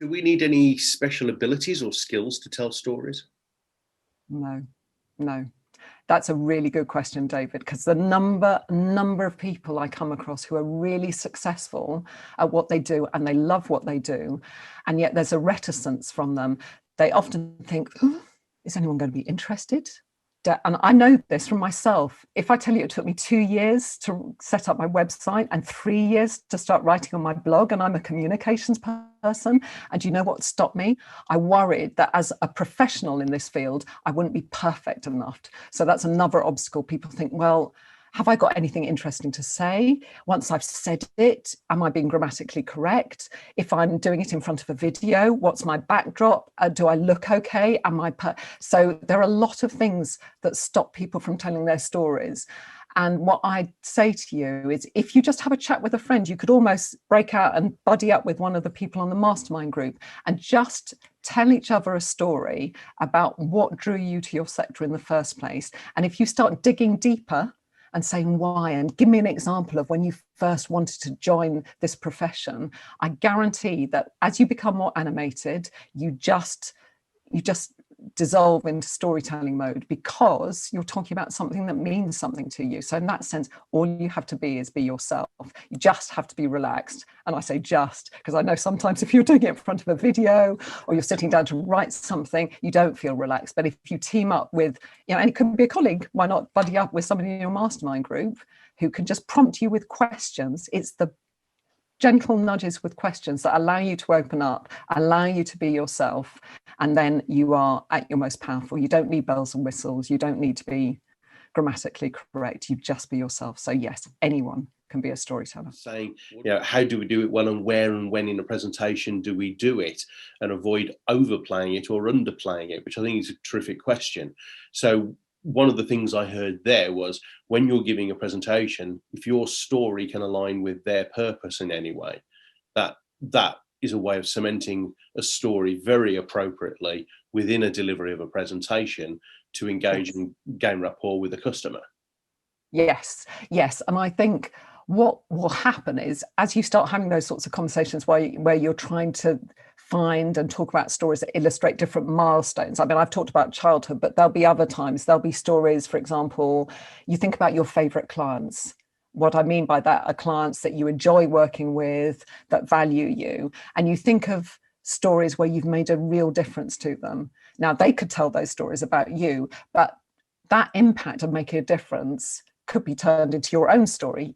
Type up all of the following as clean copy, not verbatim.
Do we need any special abilities or skills to tell stories? No, no. That's a really good question, David, because the number of people I come across who are really successful at what they do and they love what they do, and yet there's a reticence from them. They often think, oh, is anyone going to be interested? And I know this from myself. If I tell you it took me 2 years to set up my website and 3 years to start writing on my blog, and I'm a communications person, and you know what stopped me? I worried that as a professional in this field, I wouldn't be perfect enough. So that's another obstacle. People think, well, have I got anything interesting to say? Once I've said it, am I being grammatically correct? If I'm doing it in front of a video, what's my backdrop? Do I look okay? So there are a lot of things that stop people from telling their stories. And what I say to you is, if you just have a chat with a friend, you could almost break out and buddy up with one of the people on the mastermind group and just tell each other a story about what drew you to your sector in the first place. And if you start digging deeper and saying why, and give me an example of when you first wanted to join this profession, I guarantee that as you become more animated, you just dissolve into storytelling mode, because you're talking about something that means something to you. So in that sense, all you have to be is be yourself. You just have to be relaxed. And I say just because I know sometimes if you're doing it in front of a video or you're sitting down to write something, you don't feel relaxed. But if you team up with, and it could be a colleague, why not buddy up with somebody in your mastermind group who can just prompt you with questions? It's the gentle nudges with questions that allow you to open up, allow you to be yourself, and then you are at your most powerful. You don't need bells and whistles. You don't need to be grammatically correct. You just be yourself. So yes, anyone can be a storyteller. Saying, how do we do it well, and where and when in a presentation do we do it, and avoid overplaying it or underplaying it, which I think is a terrific question. So one of the things I heard there was, when you're giving a presentation, if your story can align with their purpose in any way, that is a way of cementing a story very appropriately within a delivery of a presentation to engage and gain rapport with the customer. Yes. And I think what will happen is, as you start having those sorts of conversations where you're trying to find and talk about stories that illustrate different milestones. I mean, I've talked about childhood, but there'll be other times. There'll be stories, for example, you think about your favorite clients. What I mean by that are clients that you enjoy working with, that value you. And you think of stories where you've made a real difference to them. Now, they could tell those stories about you, but that impact of making a difference could be turned into your own story.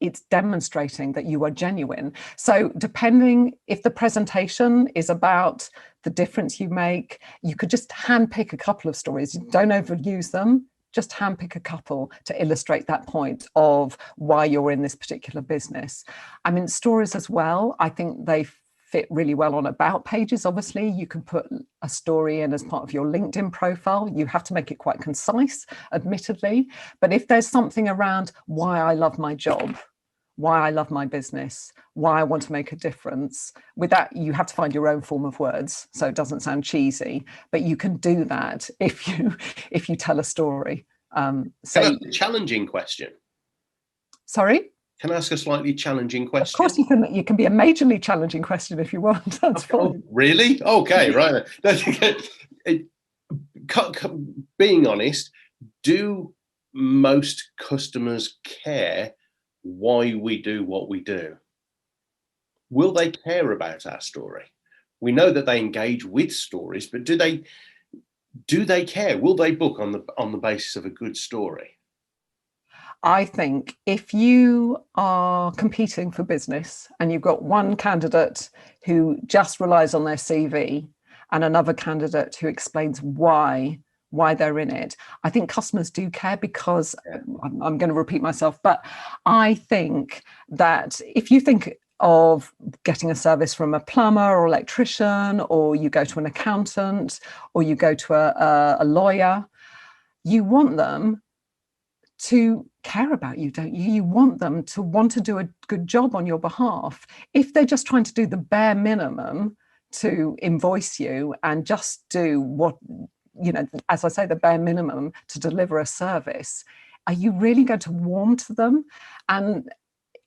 It's demonstrating that you are genuine. So depending if the presentation is about the difference you make, you could just handpick a couple of stories. Don't overuse them. Just handpick a couple to illustrate that point of why you're in this particular business. I mean, stories as well, I think they fit really well on about pages. Obviously, you can put a story in as part of your LinkedIn profile. You have to make it quite concise, admittedly. But if there's something around why I love my job, why I love my business, why I want to make a difference, with that, you have to find your own form of words, so it doesn't sound cheesy. But you can do that if you tell a story. So a challenging question. Sorry? Can I ask a slightly challenging question? Of course, you can be a majorly challenging question if you want. That's fine. Really? Okay, right. Being honest, do most customers care why we do what we do? Will they care about our story? We know that they engage with stories, but do they care? Will they book on the basis of a good story? I think if you are competing for business and you've got one candidate who just relies on their CV and another candidate who explains why they're in it, I think customers do care, because I'm going to repeat myself, but I think that if you think of getting a service from a plumber or electrician, or you go to an accountant, or you go to a lawyer, you want them to care about you, don't you? You want them to want to do a good job on your behalf. If they're just trying to do the bare minimum to invoice you and just do what, as I say, the bare minimum to deliver a service, are you really going to warm to them? And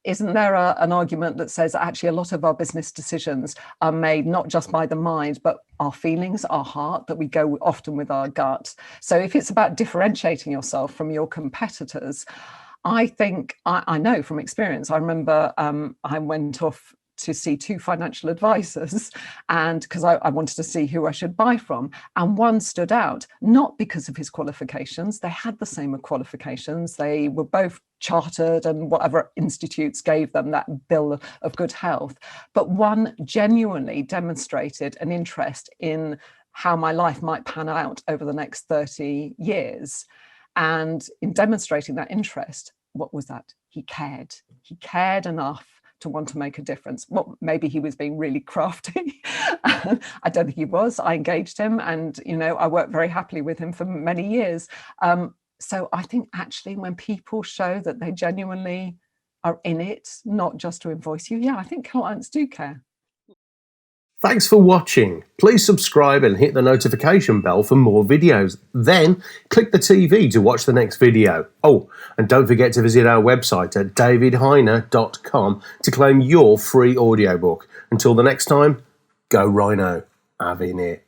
isn't there an argument that says actually a lot of our business decisions are made not just by the mind, but our feelings, our heart, that we go often with our gut? So if it's about differentiating yourself from your competitors, I think, I know from experience, I remember I went off to see 2 financial advisors, and because I wanted to see who I should buy from, and one stood out, not because of his qualifications. They had the same qualifications. They were both chartered, and whatever institutes gave them that bill of good health. But one genuinely demonstrated an interest in how my life might pan out over the next 30 years. And in demonstrating that interest, what was that? He cared. He cared enough to want to make a difference. Well, maybe he was being really crafty. I don't think he was. I engaged him, and I worked very happily with him for many years. So I think actually when people show that they genuinely are in it, not just to invoice you, I think clients do care. Thanks for watching. Please subscribe and hit the notification bell for more videos. Then click the TV to watch the next video. Oh, and don't forget to visit our website at davidhyner.com to claim your free audiobook. Until the next time, go Rhino. Have in it.